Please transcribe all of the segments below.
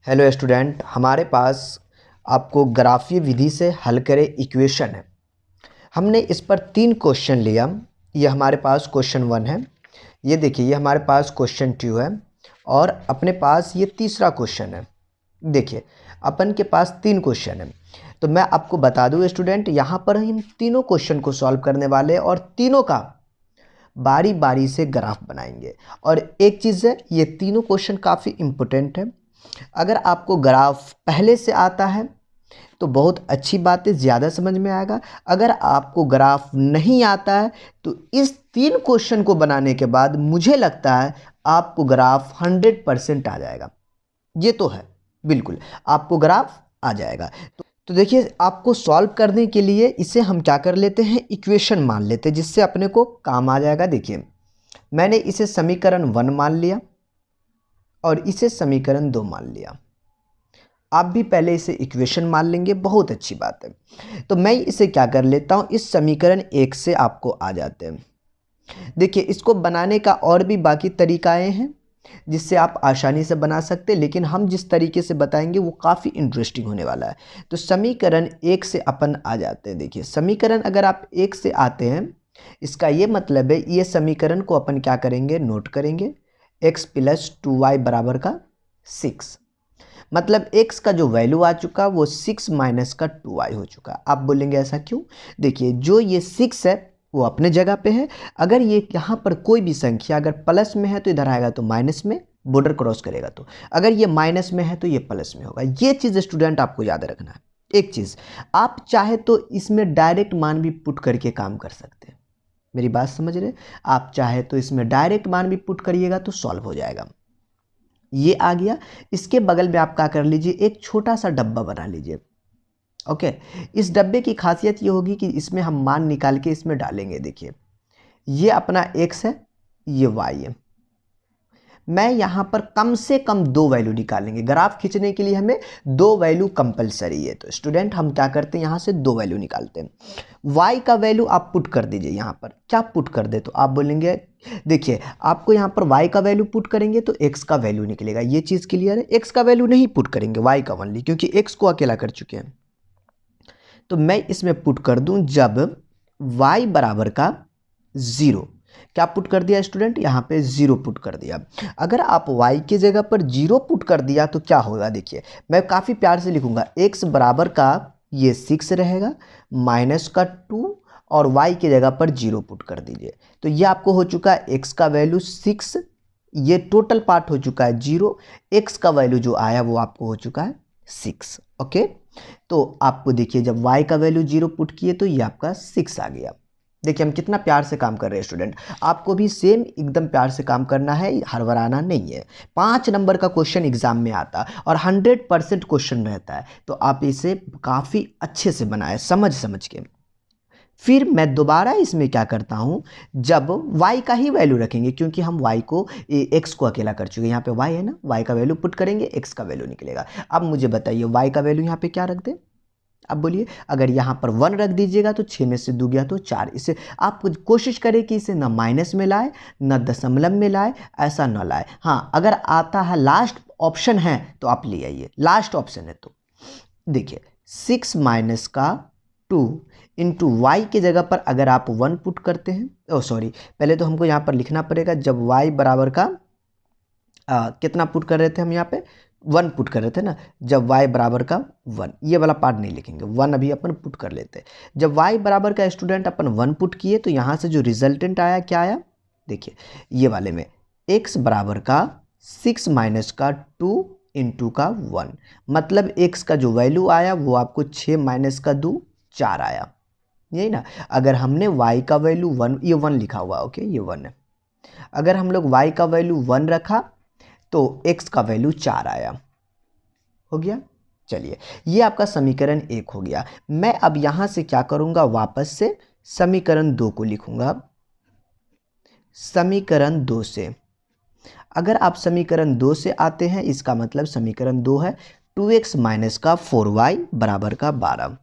Hello student, हमारे पास आपको ग्राफीय विधि से हल करे इक्वेशन है। हमने इस पर 3 क्वेश्चन लिया। ये हमारे पास क्वेश्चन 1 है, ये देखिए ये हमारे पास क्वेश्चन 2 है और अपने पास ये तीसरा क्वेश्चन है। देखिए अपन के पास 3 क्वेश्चन है, तो मैं आपको बता दूं स्टूडेंट, यहाँ पर हम तीनों क्वेश्चन को सॉल्व करने वाले हैं और तीनों का बारी बारी से ग्राफ बनाएंगे। और एक चीज़ है, ये तीनों क्वेश्चन काफ़ी इम्पोर्टेंट है। अगर आपको ग्राफ पहले से आता है तो बहुत अच्छी बात है, ज़्यादा समझ में आएगा। अगर आपको ग्राफ नहीं आता है तो इस 3 क्वेश्चन को बनाने के बाद मुझे लगता है आपको ग्राफ 100% आ जाएगा। ये तो है, बिल्कुल आपको ग्राफ आ जाएगा। तो देखिए, आपको सॉल्व करने के लिए इसे हम क्या कर लेते हैं, इक्वेशन मान लेते हैं, जिससे अपने को काम आ जाएगा। देखिए मैंने इसे समीकरण 1 मान लिया और इसे समीकरण 2 मान लिया। आप भी पहले इसे इक्वेशन मान लेंगे, बहुत अच्छी बात है। तो मैं इसे क्या कर लेता हूँ, इस समीकरण 1 से आपको आ जाते हैं। देखिए इसको बनाने का और भी बाकी तरीकाएं हैं जिससे आप आसानी से बना सकते हैं, लेकिन हम जिस तरीके से बताएंगे वो काफ़ी इंटरेस्टिंग होने वाला है। तो समीकरण 1 से अपन आ जाते हैं। देखिए समीकरण अगर आप 1 से आते हैं, इसका ये मतलब है ये समीकरण को अपन क्या करेंगे, नोट करेंगे। x + 2y बराबर का 6, मतलब x का जो वैल्यू आ चुका वो 6 माइनस का 2y हो चुका। आप बोलेंगे ऐसा क्यों? देखिए जो ये 6 है वो अपने जगह पे है। अगर ये यहाँ पर कोई भी संख्या अगर प्लस में है तो इधर आएगा तो माइनस में, बॉर्डर क्रॉस करेगा तो। अगर ये माइनस में है तो ये प्लस में होगा। ये चीज़ स्टूडेंट आपको याद रखना है। एक चीज़, आप चाहे तो इसमें डायरेक्ट मान भी पुट करके काम कर सकते हैं। मेरी बात समझ रहे? आप चाहे तो इसमें डायरेक्ट मान भी पुट करिएगा तो सॉल्व हो जाएगा। ये आ गया। इसके बगल में आप क्या कर लीजिए, एक छोटा सा डब्बा बना लीजिए। ओके, इस डब्बे की खासियत ये होगी कि इसमें हम मान निकाल के इसमें डालेंगे। देखिए ये अपना x है, ये y है। मैं यहाँ पर कम से कम 2 वैल्यू निकालेंगे। ग्राफ खींचने के लिए हमें 2 वैल्यू कंपलसरी है। तो स्टूडेंट हम क्या करते हैं, यहाँ से 2 वैल्यू निकालते हैं। y का वैल्यू आप पुट कर दीजिए। यहाँ पर क्या पुट कर दे तो आप बोलेंगे, देखिए आपको यहाँ पर y का वैल्यू पुट करेंगे तो x का वैल्यू निकलेगा। ये चीज़ क्लियर है? x का वैल्यू नहीं पुट करेंगे, y का ओनली, क्योंकि x को अकेला कर चुके हैं। तो मैं इसमें पुट कर दूं जब y बराबर का 0। क्या पुट कर दिया स्टूडेंट? यहाँ पे 0 पुट कर दिया। अगर आप y की जगह पर 0 पुट कर दिया तो क्या होगा, देखिए मैं काफ़ी प्यार से लिखूंगा। x बराबर का ये 6 रहेगा, माइनस का 2 और y की जगह पर 0 पुट कर दीजिए। तो ये आपको हो चुका है x का वैल्यू 6, ये टोटल पार्ट हो चुका है 0, x का वैल्यू जो आया वो आपको हो चुका है 6। ओके, तो आपको देखिए जब y का वैल्यू 0 पुट किए तो ये आपका 6 आ गया। देखिए हम कितना प्यार से काम कर रहे हैं स्टूडेंट। आपको भी सेम एकदम प्यार से काम करना है, हड़बड़ाना नहीं है। 5 नंबर का क्वेश्चन एग्जाम में आता और 100% क्वेश्चन रहता है, तो आप इसे काफ़ी अच्छे से बनाए समझ समझ के। फिर मैं दोबारा इसमें क्या करता हूँ, जब y का ही वैल्यू रखेंगे, क्योंकि हम y को x को अकेला कर चुके हैं। यहाँ पे y है ना, y का वैल्यू पुट करेंगे, x का वैल्यू निकलेगा। अब मुझे बताइए y का वैल्यू यहाँ पे क्या रख दें? अब बोलिए, अगर यहाँ पर 1 रख दीजिएगा तो 6 में से 2 गया तो 4। इसे आप कोशिश करें कि इसे ना माइनस में लाए ना दशमलव में लाए, ऐसा ना लाए। हाँ अगर आता है, लास्ट ऑप्शन है तो आप ले आइए, लास्ट ऑप्शन है तो। देखिए 6 माइनस का 2 इंटू वाई की जगह पर अगर आप 1 पुट करते हैं, ओ सॉरी, पहले तो हमको यहाँ पर लिखना पड़ेगा जब y बराबर का कितना पुट कर रहे थे हम, यहाँ पे 1 पुट कर रहे थे ना। जब y बराबर का 1, ये वाला पार्ट नहीं लिखेंगे, 1 अभी अपन पुट कर लेते हैं। जब y बराबर का स्टूडेंट अपन 1 पुट किए तो यहाँ से जो रिजल्टेंट आया क्या आया, देखिए ये वाले में x बराबर का 6 माइनस का 2 इंटू का 1, मतलब x का जो वैल्यू आया वो आपको 6 माइनस का 2 4 आया, यही ना। अगर हमने y का वैल्यू 1, ये 1 लिखा हुआ, ओके ये 1 है। अगर हम लोग y का वैल्यू 1 रखा तो x का वैल्यू 4 आया, हो गया। चलिए ये आपका समीकरण 1 हो गया। मैं अब यहाँ से क्या करूँगा, वापस से समीकरण 2 को लिखूँगा। समीकरण 2 से अगर आप समीकरण 2 से आते हैं, इसका मतलब समीकरण 2 है 2x माइनस का 4y बराबर का 12।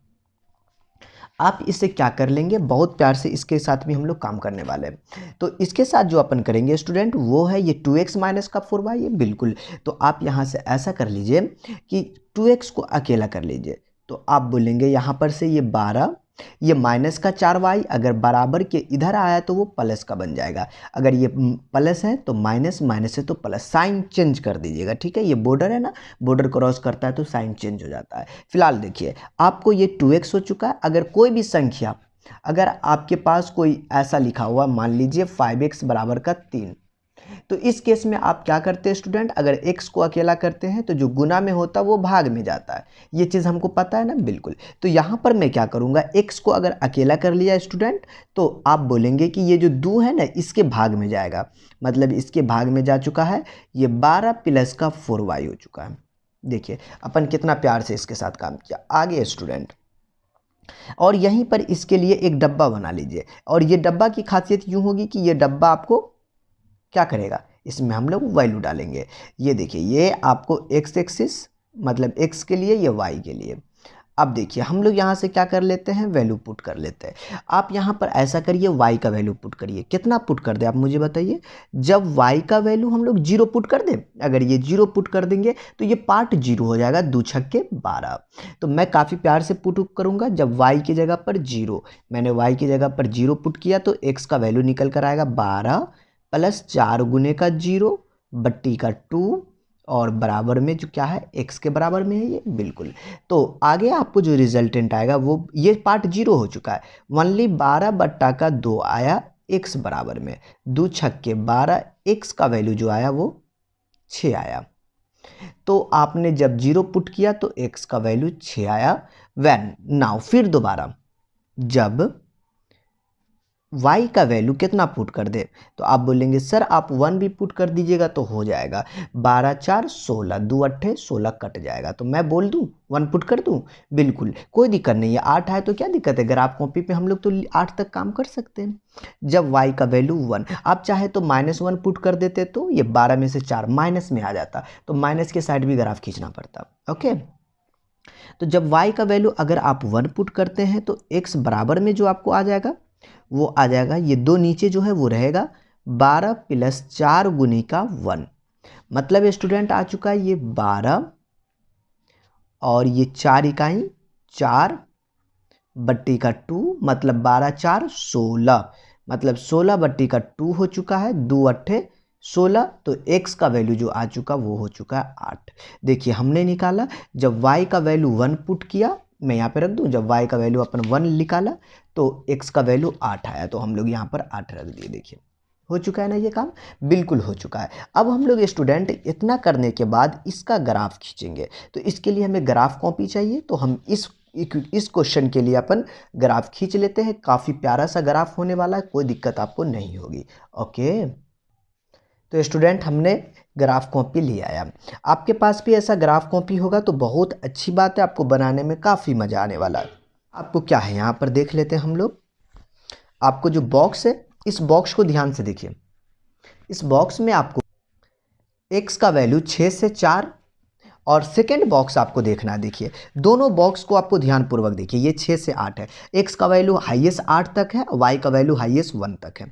आप इसे क्या कर लेंगे, बहुत प्यार से इसके साथ भी हम लोग काम करने वाले हैं। तो इसके साथ जो अपन करेंगे स्टूडेंट वो है ये 2x माइनस का 4y, ये बिल्कुल। तो आप यहाँ से ऐसा कर लीजिए कि 2x को अकेला कर लीजिए, तो आप बोलेंगे यहाँ पर से ये 12, ये माइनस का 4y, अगर बराबर के इधर आया तो वो प्लस का बन जाएगा, अगर ये प्लस है तो माइनस, माइनस है तो प्लस, साइन चेंज कर दीजिएगा, ठीक है। ये बॉर्डर है ना, बॉर्डर क्रॉस करता है तो साइन चेंज हो जाता है। फिलहाल देखिए आपको ये 2x हो चुका है। अगर कोई भी संख्या, अगर आपके पास कोई ऐसा लिखा हुआ, मान लीजिए 5x बराबर का 3, तो इस केस में आप क्या करते हैं स्टूडेंट, अगर x को अकेला करते हैं तो जो गुना में होता है वो भाग में जाता है, ये चीज़ हमको पता है ना, बिल्कुल। तो यहाँ पर मैं क्या करूँगा, x को अगर अकेला कर लिया स्टूडेंट तो आप बोलेंगे कि ये जो 2 है ना इसके भाग में जाएगा, मतलब इसके भाग में जा चुका है, ये 12 प्लस का 4y हो चुका है। देखिए अपन कितना प्यार से इसके साथ काम किया। आगे स्टूडेंट, और यहीं पर इसके लिए एक डब्बा बना लीजिए, और ये डब्बा की खासियत यूँ होगी कि ये डब्बा आपको क्या करेगा, इसमें हम लोग वैल्यू डालेंगे। ये देखिए ये आपको x एक्सिस, मतलब x के लिए, ये y के लिए। अब देखिए हम लोग यहाँ से क्या कर लेते हैं, वैल्यू पुट कर लेते हैं। आप यहाँ पर ऐसा करिए, y का वैल्यू पुट करिए। कितना पुट कर दे आप मुझे बताइए। जब y का वैल्यू हम लोग 0 पुट कर दें, अगर ये 0 पुट कर देंगे तो ये पार्ट 0 हो जाएगा, 2 छक्के 12। तो मैं काफ़ी प्यार से पुट करूँगा, जब y की जगह पर 0, मैंने y की जगह पर 0 पुट किया तो x का वैल्यू निकल कर आएगा 12 प्लस 4 गुने का 0 बट्टी का 2, और बराबर में जो क्या है, x के बराबर में है ये, बिल्कुल। तो आगे आपको जो रिजल्टेंट आएगा वो, ये पार्ट 0 हो चुका है, ओनली 12 बट्टा का 2 आया x बराबर में 2 छक्के 12, x का वैल्यू जो आया वो 6 आया। तो आपने जब 0 पुट किया तो x का वैल्यू 6 आया। व्हेन नाउ, फिर दोबारा जब y का वैल्यू कितना पुट कर दे, तो आप बोलेंगे सर आप 1 भी पुट कर दीजिएगा तो हो जाएगा, 12 4 16, 2 अट्ठे 16 कट जाएगा। तो मैं बोल दूं 1 पुट कर दूं, बिल्कुल कोई दिक्कत नहीं है। 8 है तो क्या दिक्कत है, ग्राफ कॉपी पे हम लोग तो 8 तक काम कर सकते हैं। जब y का वैल्यू 1, आप चाहे तो -1 पुट कर देते तो ये 12 में से 4 माइनस में आ जाता, तो माइनस के साइड भी ग्राफ खींचना पड़ता। ओके, तो जब y का वैल्यू अगर आप 1 पुट करते हैं तो x बराबर में जो आपको आ जाएगा वो आ जाएगा, ये 2 नीचे जो है वो रहेगा 12 प्लस 4 गुने का 1, मतलब स्टूडेंट आ चुका है ये 12 और ये 4 इकाई 4 बट्टी का 2, मतलब 12 4 16, मतलब 16 बट्टी का 2 हो चुका है, 2 अट्ठे 16। तो x का वैल्यू जो आ चुका वो हो चुका है 8। देखिए हमने निकाला, जब y का वैल्यू 1 पुट किया, मैं यहाँ पे रख दूँ, जब y का वैल्यू अपन 1 निकाला तो x का वैल्यू 8 आया, तो हम लोग यहाँ पर 8 रख दिए। देखिए हो चुका है ना ये काम, बिल्कुल हो चुका है। अब हम लोग स्टूडेंट इतना करने के बाद इसका ग्राफ खींचेंगे, तो इसके लिए हमें ग्राफ कॉपी चाहिए, तो हम इस क्वेश्चन के लिए अपन ग्राफ खींच लेते हैं। काफ़ी प्यारा सा ग्राफ होने वाला है, कोई दिक्कत आपको नहीं होगी। ओके, तो स्टूडेंट हमने ग्राफ कॉपी ले आया, आपके पास भी ऐसा ग्राफ कॉपी होगा तो बहुत अच्छी बात है, आपको बनाने में काफ़ी मज़ा आने वाला है। आपको क्या है यहाँ पर देख लेते हैं हम लोग, आपको जो बॉक्स है इस बॉक्स को ध्यान से देखिए। इस बॉक्स में आपको x का वैल्यू 6 से 4 और सेकेंड बॉक्स आपको देखना है। देखिए दोनों बॉक्स को आपको ध्यानपूर्वक देखिए, ये 6 से 8 है, x का वैल्यू हाईएस्ट 8 तक है, y का वैल्यू हाईएस्ट 1 तक है।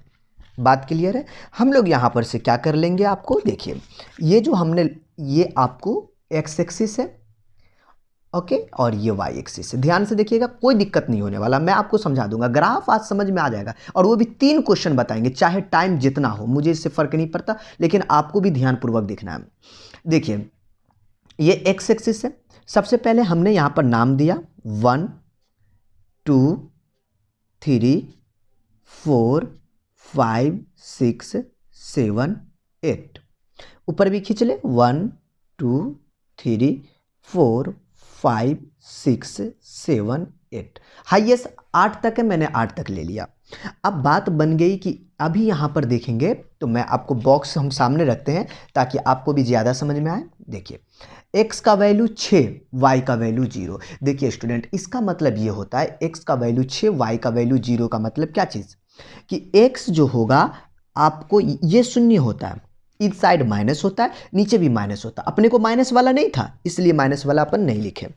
बात क्लियर है। हम लोग यहाँ पर से क्या कर लेंगे, आपको देखिए ये जो हमने, ये आपको x एक्सिस है, ओके, और ये y एक्सिस है। ध्यान से देखिएगा, कोई दिक्कत नहीं होने वाला, मैं आपको समझा दूंगा, ग्राफ आज समझ में आ जाएगा, और वो भी 3 क्वेश्चन बताएंगे, चाहे टाइम जितना हो, मुझे इससे फ़र्क नहीं पड़ता, लेकिन आपको भी ध्यानपूर्वक देखना है। देखिए ये x एक्सिस है, सबसे पहले हमने यहाँ पर नाम दिया 1 2 3 4 5 6 7 8, ऊपर भी खींच ले 1 2 3 4 5 6 7 8, हाईएस्ट 8 तक है, मैंने 8 तक ले लिया। अब बात बन गई कि अभी यहाँ पर देखेंगे, तो मैं आपको बॉक्स हम सामने रखते हैं ताकि आपको भी ज़्यादा समझ में आए। देखिए x का वैल्यू 6, y का वैल्यू 0। देखिए स्टूडेंट इसका मतलब ये होता है x का वैल्यू 6, y का वैल्यू 0 का मतलब क्या चीज़, कि x जो होगा आपको ये शून्य होता है, इस साइड माइनस होता है, नीचे भी माइनस होता है, अपने को माइनस वाला नहीं था इसलिए माइनस वाला अपन नहीं लिखे।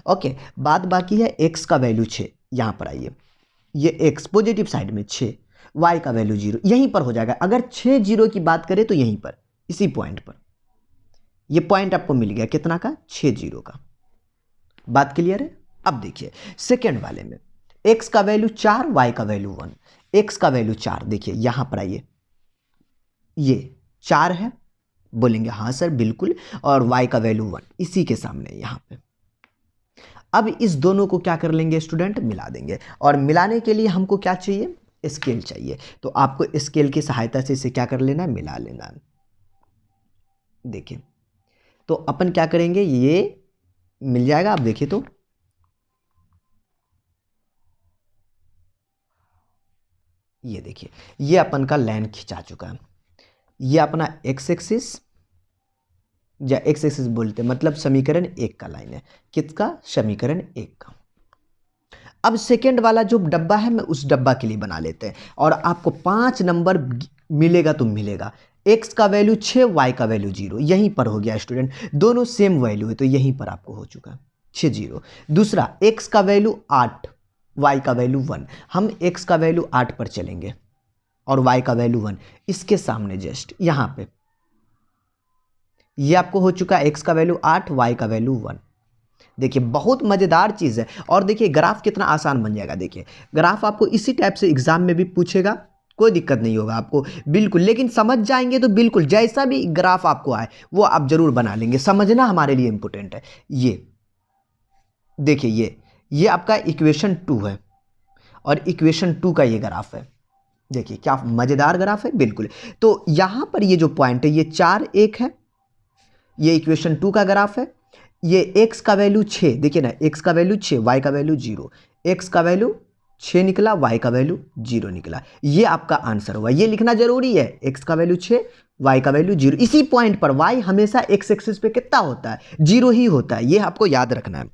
ओके, बात बाकी है x का वैल्यू 6, यहाँ पर आइए, ये एक्स पॉजिटिव साइड में 6, वाई का वैल्यू 0, यहीं पर हो जाएगा। अगर 6 0 की बात करें तो यहीं पर इसी पॉइंट पर, ये पॉइंट आपको मिल गया कितना का, 6 0 का। बात क्लियर है। अब देखिए सेकेंड वाले में x का वैल्यू 4, y का वैल्यू 1, x का वैल्यू 4, देखिए यहां पर आइए, ये 4 है, बोलेंगे हाँ सर बिल्कुल, और y का वैल्यू 1 इसी के सामने यहां पे। अब इस दोनों को क्या कर लेंगे स्टूडेंट, मिला देंगे, और मिलाने के लिए हमको क्या चाहिए, स्केल चाहिए। तो आपको स्केल की सहायता से इसे क्या कर लेना है, मिला लेना है। देखिए तो अपन क्या करेंगे, ये मिल जाएगा। आप देखिए तो ये देखिए, ये अपन का लाइन खिंचा चुका है। ये अपना एक्स एक्सिस या एक्स एक्सिस बोलते हैं, मतलब समीकरण 1 का लाइन है। किसका, समीकरण 1 का। अब सेकेंड वाला जो डब्बा है, मैं उस डब्बा के लिए बना लेते हैं, और आपको 5 नंबर मिलेगा तो मिलेगा। x का वैल्यू 6, y का वैल्यू 0, यहीं पर हो गया स्टूडेंट, दोनों सेम वैल्यू है तो यहीं पर आपको हो चुका 6 0। दूसरा x का वैल्यू 8, y का वैल्यू 1, हम x का वैल्यू 8 पर चलेंगे और y का वैल्यू 1, इसके सामने जस्ट यहां पे ये आपको हो चुका x का वैल्यू 8, y का वैल्यू 1। देखिए बहुत मज़ेदार चीज़ है, और देखिए ग्राफ कितना आसान बन जाएगा। देखिए ग्राफ आपको इसी टाइप से एग्जाम में भी पूछेगा, कोई दिक्कत नहीं होगा आपको बिल्कुल, लेकिन समझ जाएंगे तो बिल्कुल जैसा भी ग्राफ आपको आए वो आप जरूर बना लेंगे। समझना हमारे लिए इंपॉर्टेंट है। ये देखिए ये आपका इक्वेशन 2 है, और इक्वेशन 2 का ये ग्राफ है। देखिए क्या मज़ेदार ग्राफ है, बिल्कुल। तो यहाँ पर ये जो पॉइंट है, ये 4 1 है, ये इक्वेशन 2 का ग्राफ है। ये x का वैल्यू 6, देखिए ना, x का वैल्यू 6, y का वैल्यू 0, x का वैल्यू 6 निकला, y का वैल्यू 0 निकला। ये आपका आंसर हुआ, ये लिखना जरूरी है। x का वैल्यू 6, y का वैल्यू 0, इसी पॉइंट पर y हमेशा x एक्सिस पे कितना होता है, 0 ही होता है, ये आपको याद रखना है।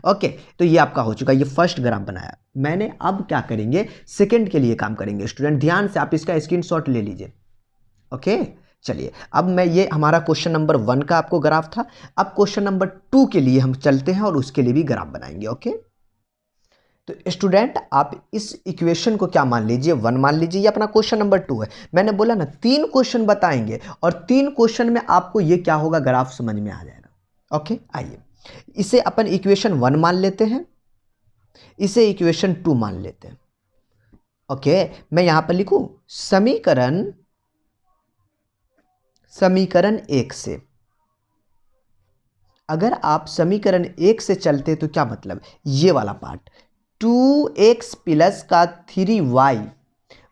ओके, तो ये आपका हो चुका, ये फर्स्ट ग्राफ बनाया मैंने। अब क्या करेंगे, सेकेंड के लिए काम करेंगे स्टूडेंट, ध्यान से आप इसका स्क्रीनशॉट ले लीजिए। ओके चलिए, अब मैं, ये हमारा क्वेश्चन नंबर 1 का आपको ग्राफ था। अब क्वेश्चन नंबर 2 के लिए हम चलते हैं और उसके लिए भी ग्राफ बनाएंगे। ओके, तो स्टूडेंट आप इस इक्वेशन को क्या मान लीजिए, 1 मान लीजिए, ये अपना क्वेश्चन नंबर 2 है। मैंने बोला ना 3 क्वेश्चन बताएंगे, और 3 क्वेश्चन में आपको ये क्या होगा, ग्राफ समझ में आ जाएगा। ओके आइए, इसे अपन इक्वेशन 1 मान लेते हैं, इसे इक्वेशन 2 मान लेते हैं। ओके, मैं यहां पर लिखूं समीकरण 1 से। अगर आप समीकरण 1 से चलते तो क्या मतलब, ये वाला पार्ट 2x प्लस का 3y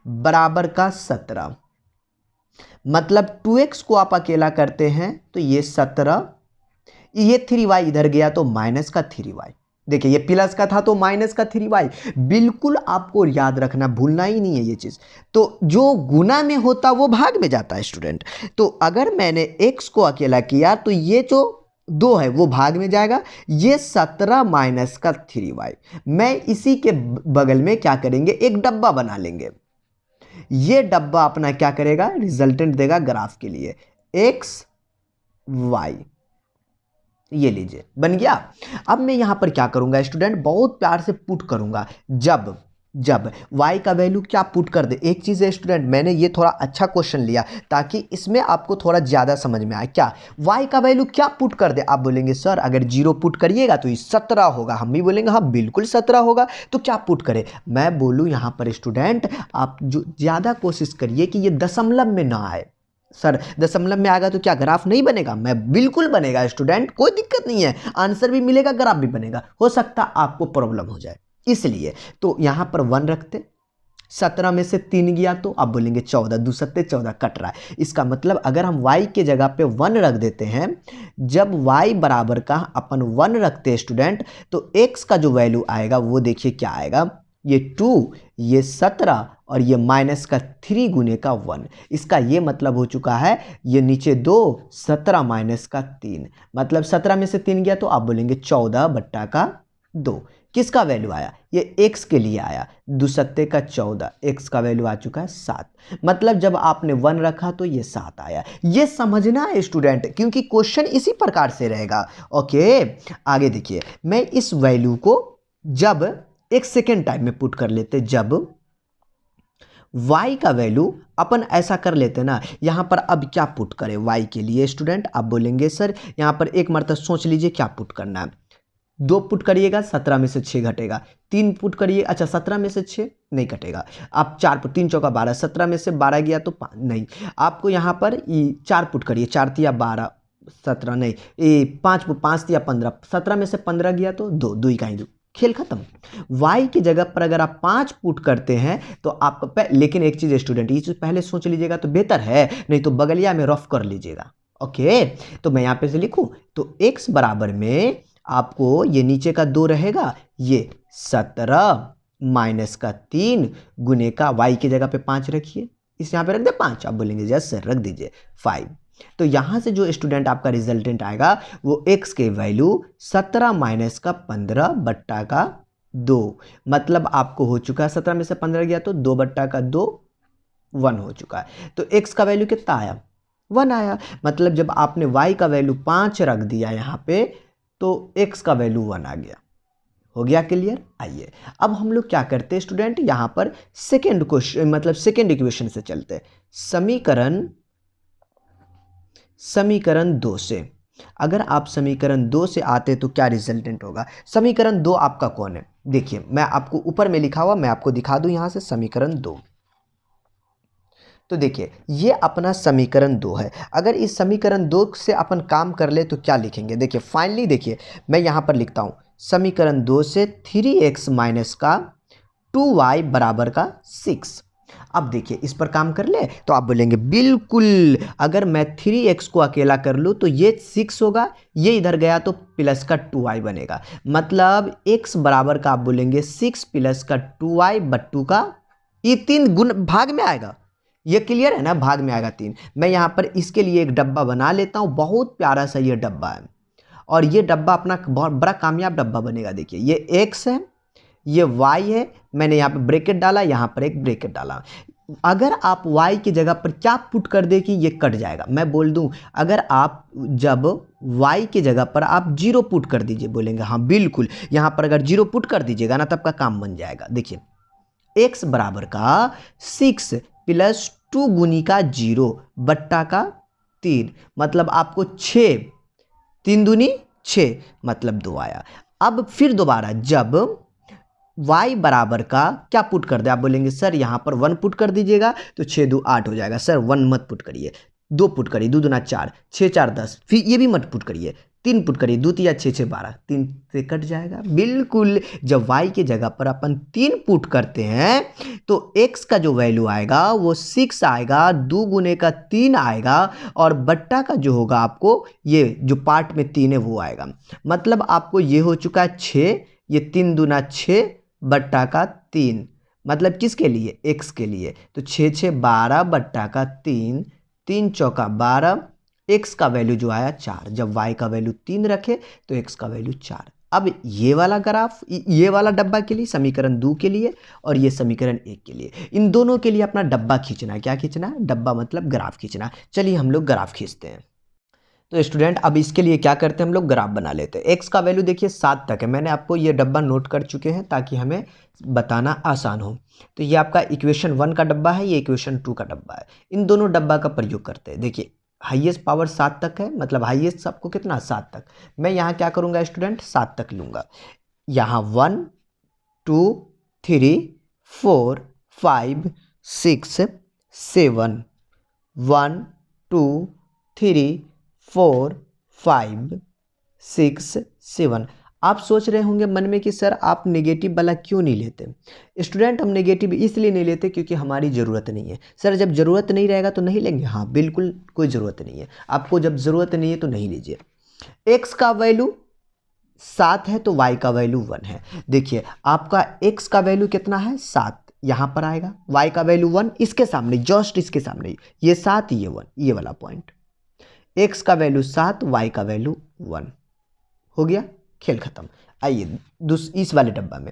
बराबर का 17, मतलब 2x को आप अकेला करते हैं तो ये 17, ये 3y इधर गया तो माइनस का 3y। देखिए ये प्लस का था तो माइनस का 3y, बिल्कुल आपको याद रखना, भूलना ही नहीं है ये चीज़। तो जो गुना में होता वो भाग में जाता है स्टूडेंट। तो अगर मैंने x को अकेला किया तो ये जो 2 है वो भाग में जाएगा, ये 17 माइनस का 3y। मैं इसी के बगल में क्या करेंगे, एक डब्बा बना लेंगे। ये डब्बा अपना क्या करेगा, रिजल्टेंट देगा ग्राफ के लिए, x y। ये लीजिए बन गया। अब मैं यहां पर क्या करूंगा स्टूडेंट, बहुत प्यार से पुट करूंगा। जब y का वैल्यू क्या पुट कर दे, एक चीज़ है स्टूडेंट, मैंने ये थोड़ा अच्छा क्वेश्चन लिया ताकि इसमें आपको थोड़ा ज़्यादा समझ में आए। क्या y का वैल्यू क्या पुट कर दे, आप बोलेंगे सर अगर 0 पुट करिएगा तो ये 17 होगा। हम भी बोलेंगे हाँ बिल्कुल 17 होगा। तो क्या पुट करें, मैं बोलूँ यहाँ पर स्टूडेंट, आप जो ज़्यादा कोशिश करिए कि ये दशमलव में ना आए। सर दशमलव में आएगा तो क्या ग्राफ नहीं बनेगा, मैं बिल्कुल बनेगा स्टूडेंट, कोई दिक्कत नहीं है, आंसर भी मिलेगा, ग्राफ भी बनेगा। हो सकता आपको प्रॉब्लम हो जाए, इसलिए तो यहां पर 1 रखते, 17 में से 3 गया तो आप बोलेंगे 14, 2 सत्ते 14 कट रहा है। इसका मतलब अगर हम y के जगह पे 1 रख देते हैं, जब y बराबर का अपन 1 रखते हैं स्टूडेंट, तो x का जो वैल्यू आएगा वो देखिए क्या आएगा, ये 2, ये 17 और ये माइनस का 3 गुने का 1। इसका ये मतलब हो चुका है, ये नीचे 2, 17 माइनस का 3, मतलब 17 में से 3 गया तो आप बोलेंगे 14 बट्टा का 2। किसका वैल्यू आया, ये x के लिए आया, 2 सत्ते का 14, x का वैल्यू आ चुका है 7, मतलब जब आपने 1 रखा तो ये 7 आया। ये समझना है स्टूडेंट, क्योंकि क्वेश्चन इसी प्रकार से रहेगा। ओके आगे देखिए, मैं इस वैल्यू को जब एक सेकेंड टाइम में पुट कर लेते, जब y का वैल्यू अपन ऐसा कर लेते ना, यहाँ पर अब क्या पुट करें y के लिए स्टूडेंट, आप बोलेंगे सर यहाँ पर एक मरतबा सोच लीजिए क्या पुट करना है। 2 पुट करिएगा 17 में से 6 घटेगा, 3 पुट करिए, अच्छा 17 में से 6 नहीं घटेगा, आप 4 पुट, 3 चौका 12, 17 में से 12 गया तो 5 नहीं, आपको यहाँ पर 4 पुट करिए, 4 तिया 12, 17 नहीं, 5 तिया 15, 17 में से 15 गया तो 2, 2 इकाई 2, खेल खत्म। y की जगह पर अगर आप 5 पुट करते हैं तो आपका लेकिन एक चीज स्टूडेंट, ये चीज पहले सोच लीजिएगा तो बेहतर है, नहीं तो बगलिया में रफ कर लीजिएगा। ओके, तो मैं यहाँ पे से लिखूं तो x बराबर में आपको ये नीचे का 2 रहेगा, ये 17 माइनस का 3 गुने का y की जगह पे 5 रखिए, इस यहाँ पे रख दे 5, आप बोलेंगे यस सर रख दीजिए 5। तो यहां से जो स्टूडेंट आपका रिजल्टेंट आएगा वो x के वैल्यू 17 माइनस का 15 बट्टा का 2, मतलब आपको हो चुका है 17 में से 15 गया तो 2 बट्टा का 2 1 हो चुका है। तो x का वैल्यू कितना आया, 1 आया, मतलब जब आपने y का वैल्यू 5 रख दिया यहाँ पे तो x का वैल्यू 1 आ गया। हो गया क्लियर। आइए अब हम लोग क्या करते हैं स्टूडेंट, यहाँ पर सेकेंड क्वेश्चन मतलब सेकेंड इक्वेशन से चलते हैं। समीकरण 2 से, अगर आप समीकरण 2 से आते तो क्या रिजल्टेंट होगा। समीकरण 2 आपका कौन है, देखिए मैं आपको ऊपर में लिखा हुआ मैं आपको दिखा दूं यहां से समीकरण 2। तो देखिए ये अपना समीकरण 2 है, अगर इस समीकरण 2 से अपन काम कर ले तो क्या लिखेंगे, देखिए फाइनली देखिए मैं यहां पर लिखता हूं समीकरण 2 से 3x माइनस का 2y बराबर का 6। अब देखिए इस पर काम कर ले तो आप बोलेंगे बिल्कुल, अगर मैं 3x को अकेला कर लूँ तो ये 6 होगा, ये इधर गया तो प्लस का 2y बनेगा, मतलब x बराबर का आप बोलेंगे 6 प्लस का 2y बट्टू का ये 3 गुण भाग में आएगा, ये क्लियर है ना, भाग में आएगा 3। मैं यहाँ पर इसके लिए एक डब्बा बना लेता हूँ, बहुत प्यारा सा ये डब्बा है और ये डब्बा अपना बहुत बड़ा कामयाब डब्बा बनेगा। देखिए ये x है, ये y है, मैंने यहाँ पे ब्रैकेट डाला, यहाँ पर एक ब्रैकेट डाला। अगर आप y की जगह पर क्या पुट कर दे कि ये कट जाएगा, मैं बोल दूं अगर आप जब y की जगह पर आप 0 पुट कर दीजिए, बोलेंगे हाँ बिल्कुल, यहाँ पर अगर 0 पुट कर दीजिएगा ना तब का काम बन जाएगा। देखिए x बराबर का 6 प्लस 2 गुनी का 0 बट्टा का 3, मतलब आपको 6, 3 दूनी 6 मतलब 2 आया। अब फिर दोबारा जब y बराबर का क्या पुट कर दे, आप बोलेंगे सर यहाँ पर 1 पुट कर दीजिएगा तो 6 2 8 हो जाएगा, सर 1 मत पुट करिए, 2 पुट करिए, 2 दूना 4, 6 4 10, फिर ये भी मत पुट करिए, 3 पुट करिए, 2 तिया 6 6 12, 3 से कट जाएगा। बिल्कुल, जब y की जगह पर अपन 3 पुट करते हैं तो x का जो वैल्यू आएगा वो 6 आएगा, 2 गुने का 3 आएगा और बट्टा का जो होगा आपको ये जो पार्ट में 3 है वो आएगा, मतलब आपको ये हो चुका है 6, ये 3 दूना 6 बट्टा का 3, मतलब किसके लिए, x के लिए, तो 6 6 12 बट्टा का 3, 3 चौका 12, x का वैल्यू जो आया 4, जब y का वैल्यू 3 रखे तो x का वैल्यू 4। अब ये वाला ग्राफ, ये वाला डब्बा के लिए समीकरण 2 के लिए और ये समीकरण 1 के लिए, इन दोनों के लिए अपना डब्बा खींचना है। क्या खींचना है, डब्बा मतलब ग्राफ खींचना। चलिए हम लोग ग्राफ खींचते हैं। तो स्टूडेंट अब इसके लिए क्या करते हैं, हम लोग ग्राफ बना लेते हैं। x का वैल्यू देखिए 7 तक है, मैंने आपको ये डब्बा नोट कर चुके हैं ताकि हमें बताना आसान हो। तो ये आपका इक्वेशन 1 का डब्बा है, ये इक्वेशन 2 का डब्बा है, इन दोनों डब्बा का प्रयोग करते हैं। देखिए हाईएस्ट पावर 7 तक है, मतलब हाईएस्ट सबको कितना 7 तक, मैं यहाँ क्या करूँगा स्टूडेंट 7 तक लूँगा, यहाँ 1 2 3 4 5 6 7, 1 2 3 4 5 6 7। आप सोच रहे होंगे मन में कि सर आप नेगेटिव वाला क्यों नहीं लेते। स्टूडेंट हम नेगेटिव इसलिए नहीं लेते क्योंकि हमारी ज़रूरत नहीं है। सर जब ज़रूरत नहीं रहेगा तो नहीं लेंगे, हाँ बिल्कुल कोई ज़रूरत नहीं है, आपको जब ज़रूरत नहीं है तो नहीं लीजिए। x का वैल्यू 7 है तो y का वैल्यू 1 है। देखिए आपका x का वैल्यू कितना है 7, यहाँ पर आएगा, y का वैल्यू 1 इसके सामने, जस्ट इसके सामने, ये 7 ये 1, ये वाला पॉइंट, x का वैल्यू 7 y का वैल्यू 1, हो गया खेल खत्म। आइए इस वाले डब्बा में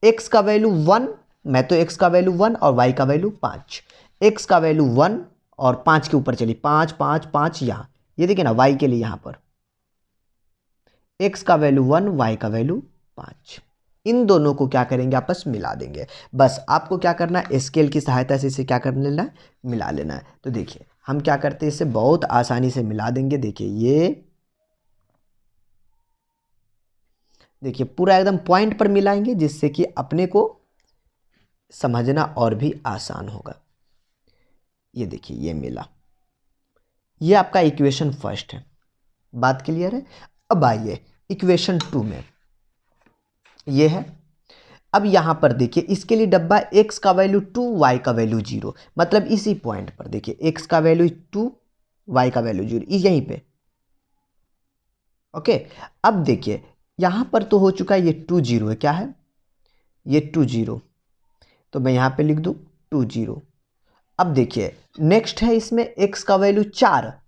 x का वैल्यू 1, मैं तो x का वैल्यू 1 और y का वैल्यू 5, x का वैल्यू 1 और 5 के ऊपर चलिए 5 5 5 यहाँ, ये देखिए ना y के लिए यहाँ पर x का वैल्यू 1 y का वैल्यू 5, इन दोनों को क्या करेंगे, आपस मिला देंगे। बस आपको क्या करना है, स्केल की सहायता से इसे क्या कर लेना है, मिला लेना है। तो देखिए हम क्या करते हैं, इसे बहुत आसानी से मिला देंगे। देखिए पूरा एकदम पॉइंट पर मिलाएंगे, जिससे कि अपने को समझना और भी आसान होगा। ये देखिए ये मिला, ये आपका इक्वेशन फर्स्ट है। बात क्लियर है। अब आइए इक्वेशन 2 में, ये है। अब यहाँ पर देखिए इसके लिए डब्बा x का वैल्यू 2, y का वैल्यू 0, मतलब इसी पॉइंट पर देखिए x का वैल्यू 2, y का वैल्यू 0, यहीं पे। ओके, अब देखिए यहाँ पर तो हो चुका है, ये 2 0 है, क्या है ये 2 0, तो मैं यहाँ पे लिख दूँ 2 0। अब देखिए नेक्स्ट है इसमें x का वैल्यू 4,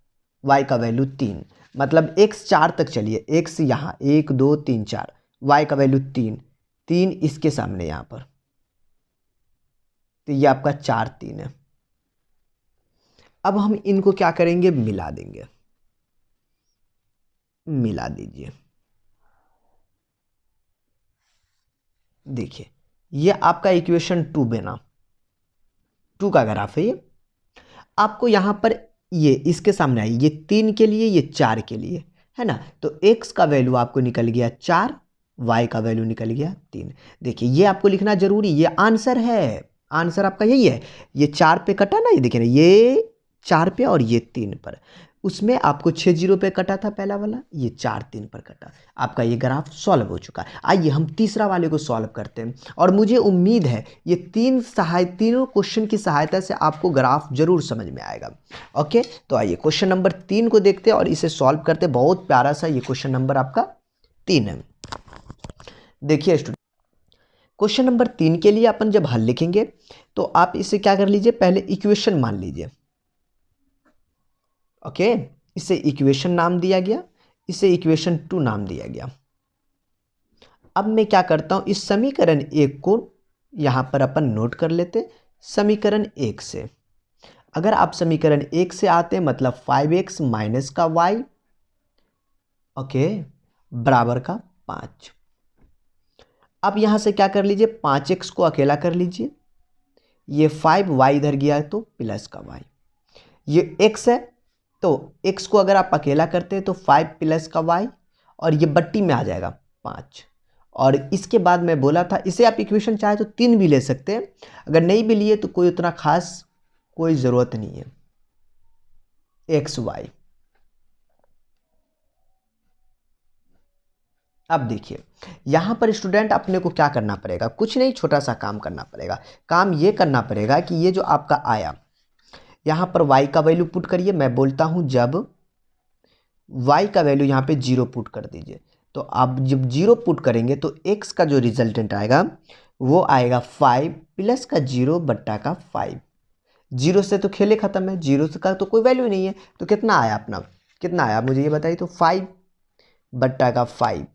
y का वैल्यू 3, मतलब x 4 तक चलिए, x यहाँ 1 2 3 4, y का वैल्यू 3, 3 इसके सामने यहाँ पर, तो ये आपका 4 3 है। अब हम इनको क्या करेंगे, मिला देंगे, मिला दीजिए। देखिए ये आपका इक्वेशन 2 बना, 2 का ग्राफ है ये। आपको यहाँ पर ये इसके सामने आई, ये 3 के लिए, ये 4 के लिए, है ना। तो x का वैल्यू आपको निकल गया 4, y का वैल्यू निकल गया 3। देखिए ये आपको लिखना जरूरी, ये आंसर है, आंसर आपका यही है। ये 4 पे कटा ना, ये देखिए ना, ये 4 पे और ये 3 पर, उसमें आपको 6 0 पे कटा था पहला वाला, ये 4 3 पर कटा। आपका ये ग्राफ सॉल्व हो चुका है। आइए हम तीसरा वाले को सॉल्व करते हैं, और मुझे उम्मीद है ये तीनों क्वेश्चन की सहायता से आपको ग्राफ जरूर समझ में आएगा। ओके, तो आइए क्वेश्चन नंबर 3 को देखते हैं और इसे सॉल्व करते हैं। बहुत प्यारा सा ये क्वेश्चन नंबर आपका 3 है। देखिए स्टूडेंट, क्वेश्चन नंबर 3 के लिए अपन जब हल लिखेंगे तो आप इसे क्या कर लीजिए, पहले इक्वेशन मान लीजिए। ओके, इसे इक्वेशन नाम दिया गया, इसे इक्वेशन 2 नाम दिया गया। अब मैं क्या करता हूं, इस समीकरण 1 को यहां पर अपन नोट कर लेते, समीकरण 1 से। अगर आप समीकरण 1 से आते हैं, मतलब 5x माइनस का y, ओके, बराबर का 5। अब यहां से क्या कर लीजिए, 5x को अकेला कर लीजिए, ये 5y इधर गया है तो प्लस का y, ये x है तो x को अगर आप अकेला करते हैं तो 5 प्लस का y, और ये बट्टी में आ जाएगा 5। और इसके बाद मैं बोला था, इसे आप इक्वेशन चाहे तो 3 भी ले सकते हैं, अगर नहीं भी लिए तो कोई उतना खास कोई ज़रूरत नहीं है। एक्स वाई, अब देखिए यहाँ पर स्टूडेंट अपने को क्या करना पड़ेगा, कुछ नहीं, छोटा सा काम करना पड़ेगा। काम ये करना पड़ेगा कि ये जो आपका आया, यहाँ पर y का वैल्यू पुट करिए। मैं बोलता हूँ जब y का वैल्यू यहाँ पे 0 पुट कर दीजिए, तो आप जब 0 पुट करेंगे तो x का जो रिजल्टेंट आएगा वो आएगा 5 प्लस का 0 बट्टा का 5। 0 से तो खेले ख़त्म है, 0 का तो कोई वैल्यू नहीं है, तो कितना आया अपना, कितना आया मुझे ये बताइए। तो 5 बट्टा का 5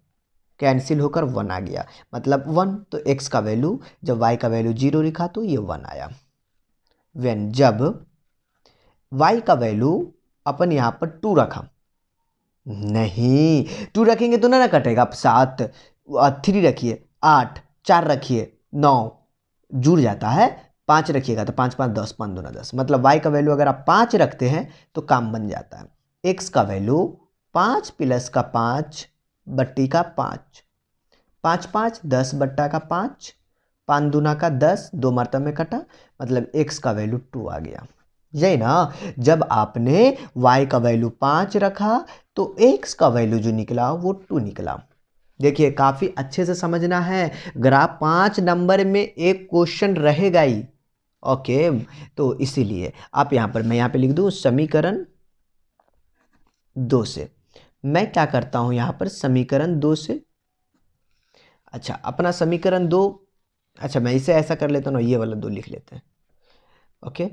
कैंसिल होकर 1 आ गया, मतलब 1। तो x का वैल्यू जब y का वैल्यू 0 लिखा तो ये 1 आया। वेन जब y का वैल्यू अपन यहाँ पर 2 रखा, नहीं 2 रखेंगे तो ना कटेगा, आप 7 3 रखिए, 8 4 रखिए 9 जुड़ जाता है, 5 रखिएगा तो 5 5 10, 5 दूना 10, मतलब y का वैल्यू अगर आप 5 रखते हैं तो काम बन जाता है। x का वैल्यू 5 प्लस का 5 बट्टी का 5, 5 5 10 बट्टा का 5, 5 दूना का 10, 2 मरतबे में कटा, मतलब x का वैल्यू 2 आ गया। यही ना, जब आपने y का वैल्यू 5 रखा तो x का वैल्यू जो निकला वो 2 निकला। देखिए काफ़ी अच्छे से समझना है, ग्राफ 5 नंबर में एक क्वेश्चन रहेगा ही। ओके, तो इसीलिए आप यहाँ पर, मैं यहाँ पे लिख दूँ समीकरण 2 से। मैं क्या करता हूँ यहाँ पर समीकरण 2 से, अच्छा अपना समीकरण 2, अच्छा मैं इसे ऐसा कर लेता हूँ ना, ये वाला 2 लिख लेते हैं। ओके,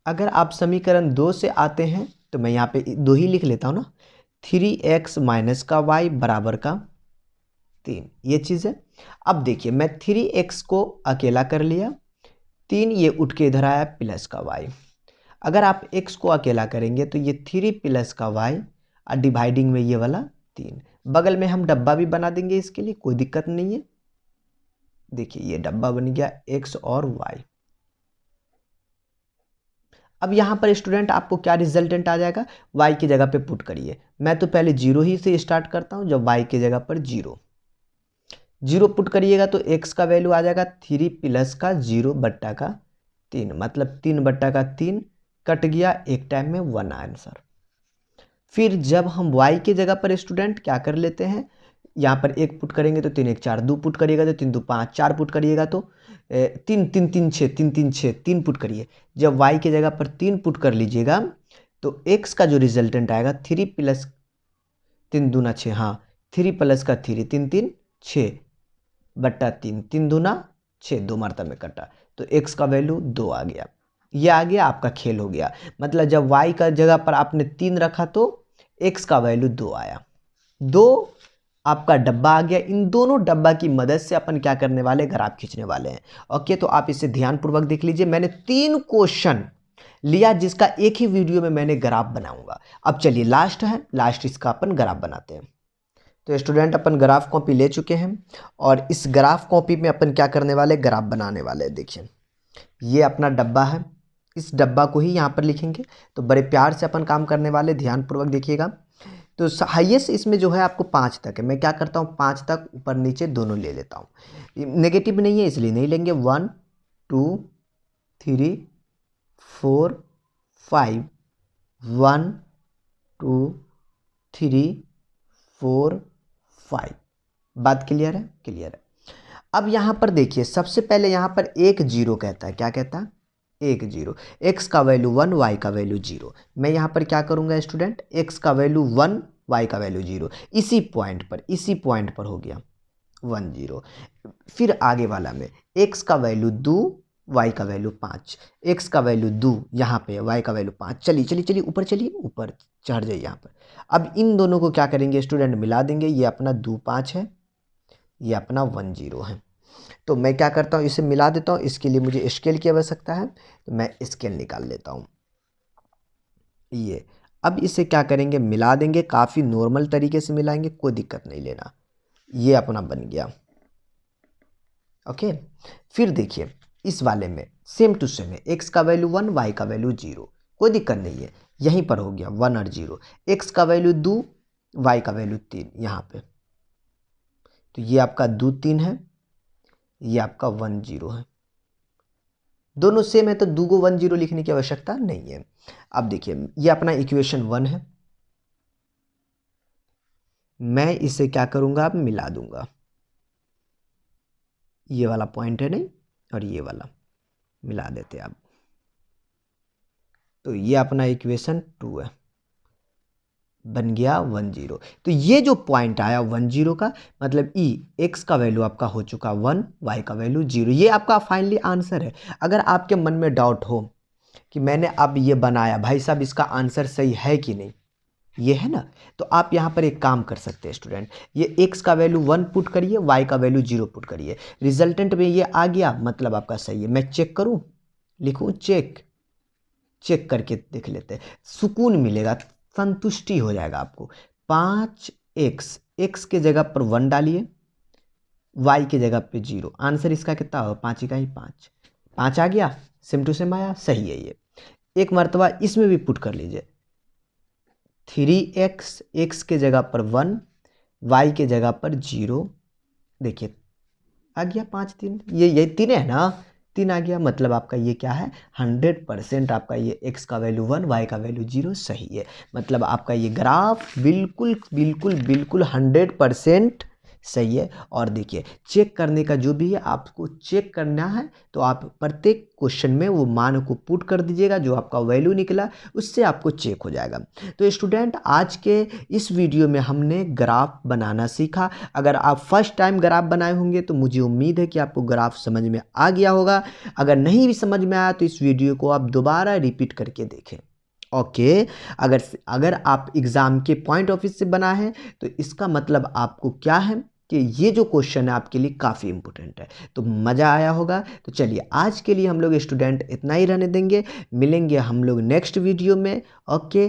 अगर आप समीकरण 2 से आते हैं तो मैं यहाँ पे 2 ही लिख लेता हूँ ना, 3x माइनस का y बराबर का 3, ये चीज़ है। अब देखिए मैं 3x को अकेला कर लिया, 3 ये उठ के इधर आया प्लस का y। अगर आप x को अकेला करेंगे तो ये 3 प्लस का y, और डिवाइडिंग में ये वाला 3, बगल में हम डब्बा भी बना देंगे, इसके लिए कोई दिक्कत नहीं है। देखिए ये डब्बा बन गया x और y। अब यहाँ पर स्टूडेंट आपको क्या रिजल्टेंट आ जाएगा, y की जगह पे पुट करिए। मैं तो पहले 0 ही से स्टार्ट करता हूँ। जब y की जगह पर 0 पुट करिएगा तो x का वैल्यू आ जाएगा 3 प्लस का 0/3, मतलब 3/3 कट गया, एक टाइम में 1 आंसर। फिर जब हम y की जगह पर स्टूडेंट क्या कर लेते हैं, यहाँ पर 1 पुट करेंगे तो 3 1 4, 2 पुट करिएगा तो 3 2 5, 4 पुट करिएगा तो 3 3 3 6, 3 3 6, 3 पुट करिए। जब y की जगह पर 3 पुट कर लीजिएगा तो x का जो रिजल्टेंट आएगा 3 प्लस 3 दूना 6, हाँ 3 प्लस का 3 3 3 6/3, 3 दूना 6, 2 मरतबे में कटा तो x का वैल्यू 2 आ गया। ये आ गया, आपका खेल हो गया। मतलब जब y का जगह पर आपने 3 रखा तो x का वैल्यू 2 आया, 2 आपका डब्बा आ गया। इन दोनों डब्बा की मदद से अपन क्या करने वाले, ग्राफ खींचने वाले हैं। ओके, तो आप इसे ध्यानपूर्वक देख लीजिए। मैंने 3 क्वेश्चन लिया जिसका एक ही वीडियो में मैंने ग्राफ बनाऊंगा। अब चलिए लास्ट है, लास्ट इसका अपन ग्राफ बनाते हैं। तो स्टूडेंट अपन ग्राफ कॉपी ले चुके हैं और इस ग्राफ कॉपी में अपन क्या करने वाले, ग्राफ बनाने वाले हैं। देखिए ये अपना डब्बा है, इस डब्बा को ही यहाँ पर लिखेंगे। तो बड़े प्यार से अपन काम करने वाले, ध्यानपूर्वक देखिएगा। तो हाईएस्ट इसमें जो है आपको 5 तक है। मैं क्या करता हूँ, 5 तक ऊपर नीचे दोनों ले लेता हूँ। नेगेटिव नहीं है इसलिए नहीं लेंगे। 1 2 3 4 5, 1 2 3 4 5। बात क्लियर है, क्लियर है। अब यहाँ पर देखिए सबसे पहले यहाँ पर एक 0 कहता है, क्या कहता है, एक 0। x का वैल्यू 1, y का वैल्यू 0। मैं यहाँ पर क्या करूँगा स्टूडेंट, x का वैल्यू 1, y का वैल्यू 0, इसी पॉइंट पर हो गया 1 0। फिर आगे वाला में x का वैल्यू 2, y का वैल्यू 5, x का वैल्यू 2 यहाँ पे, y का वैल्यू 5। चलिए चलिए चलिए ऊपर चलिए, ऊपर चढ़ जाइए यहाँ पर। अब इन दोनों को क्या करेंगे स्टूडेंट, मिला देंगे। ये अपना 2 5 है, ये अपना 1 0 है। तो मैं क्या करता हूँ, इसे मिला देता हूँ। इसके लिए मुझे स्केल की आवश्यकता है, तो मैं स्केल निकाल लेता हूँ। ये अब इसे क्या करेंगे, मिला देंगे। काफ़ी नॉर्मल तरीके से मिलाएंगे, कोई दिक्कत नहीं लेना। ये अपना बन गया। ओके, फिर देखिए इस वाले में सेम टू सेम है। एक्स का वैल्यू 1, वाई का वैल्यू 0, कोई दिक्कत नहीं है। यहीं पर हो गया 1 और 0। एक्स का वैल्यू 2, वाई का वैल्यू 3 यहाँ पे। तो ये आपका 2 3 है, ये आपका 1 0 है। दोनों सेम है तो 2 को 1 0 लिखने की आवश्यकता नहीं है। अब देखिए ये अपना इक्वेशन 1 है। मैं इसे क्या करूँगा, अब मिला दूंगा। ये वाला पॉइंट है नहीं, और ये वाला मिला देते आप। तो ये अपना इक्वेशन 2 है, बन गया 1 0। तो ये जो पॉइंट आया 1 0 का मतलब एक्स का वैल्यू आपका हो चुका 1, वाई का वैल्यू 0। ये आपका फाइनली आंसर है। अगर आपके मन में डाउट हो कि मैंने अब ये बनाया, भाई साहब इसका आंसर सही है कि नहीं, ये है ना, तो आप यहाँ पर एक काम कर सकते हैं स्टूडेंट। ये एक्स का वैल्यू 1 पुट करिए, वाई का वैल्यू 0 पुट करिए। रिजल्टेंट में ये आ गया, मतलब आपका सही है। मैं चेक करूँ, लिखूँ चेक करके देख लेते हैं, सुकून मिलेगा, संतुष्टि हो जाएगा आपको। 5x, एक्स के जगह पर 1 डालिए, y की जगह पे 0। आंसर इसका कितना होगा, 5 का ही 5, 5 आ गया, सेम टू सेम आया, सही है ये। एक मरतबा इसमें भी पुट कर लीजिए, 3x, एक्स के जगह पर 1, y के जगह पर 0। देखिए आ गया 5 3, ये 3 है ना, 3 आ गया। मतलब आपका ये क्या है, 100% आपका ये x का वैल्यू 1, y का वैल्यू 0 सही है। मतलब आपका ये ग्राफ बिल्कुल बिल्कुल बिल्कुल 100% सही है। और देखिए चेक करने का जो भी है, आपको चेक करना है तो आप प्रत्येक क्वेश्चन में वो मान को पुट कर दीजिएगा, जो आपका वैल्यू निकला उससे आपको चेक हो जाएगा। तो स्टूडेंट आज के इस वीडियो में हमने ग्राफ बनाना सीखा। अगर आप फर्स्ट टाइम ग्राफ बनाए होंगे तो मुझे उम्मीद है कि आपको ग्राफ समझ में आ गया होगा। अगर नहीं भी समझ में आया तो इस वीडियो को आप दोबारा रिपीट करके देखें। ओके, अगर आप एग्ज़ाम के पॉइंट ऑफ व्यू से बना है तो इसका मतलब आपको क्या है कि ये जो क्वेश्चन है आपके लिए काफ़ी इंपॉर्टेंट है। तो मज़ा आया होगा। तो चलिए आज के लिए हम लोग स्टूडेंट इतना ही रहने देंगे, मिलेंगे हम लोग नेक्स्ट वीडियो में। ओके।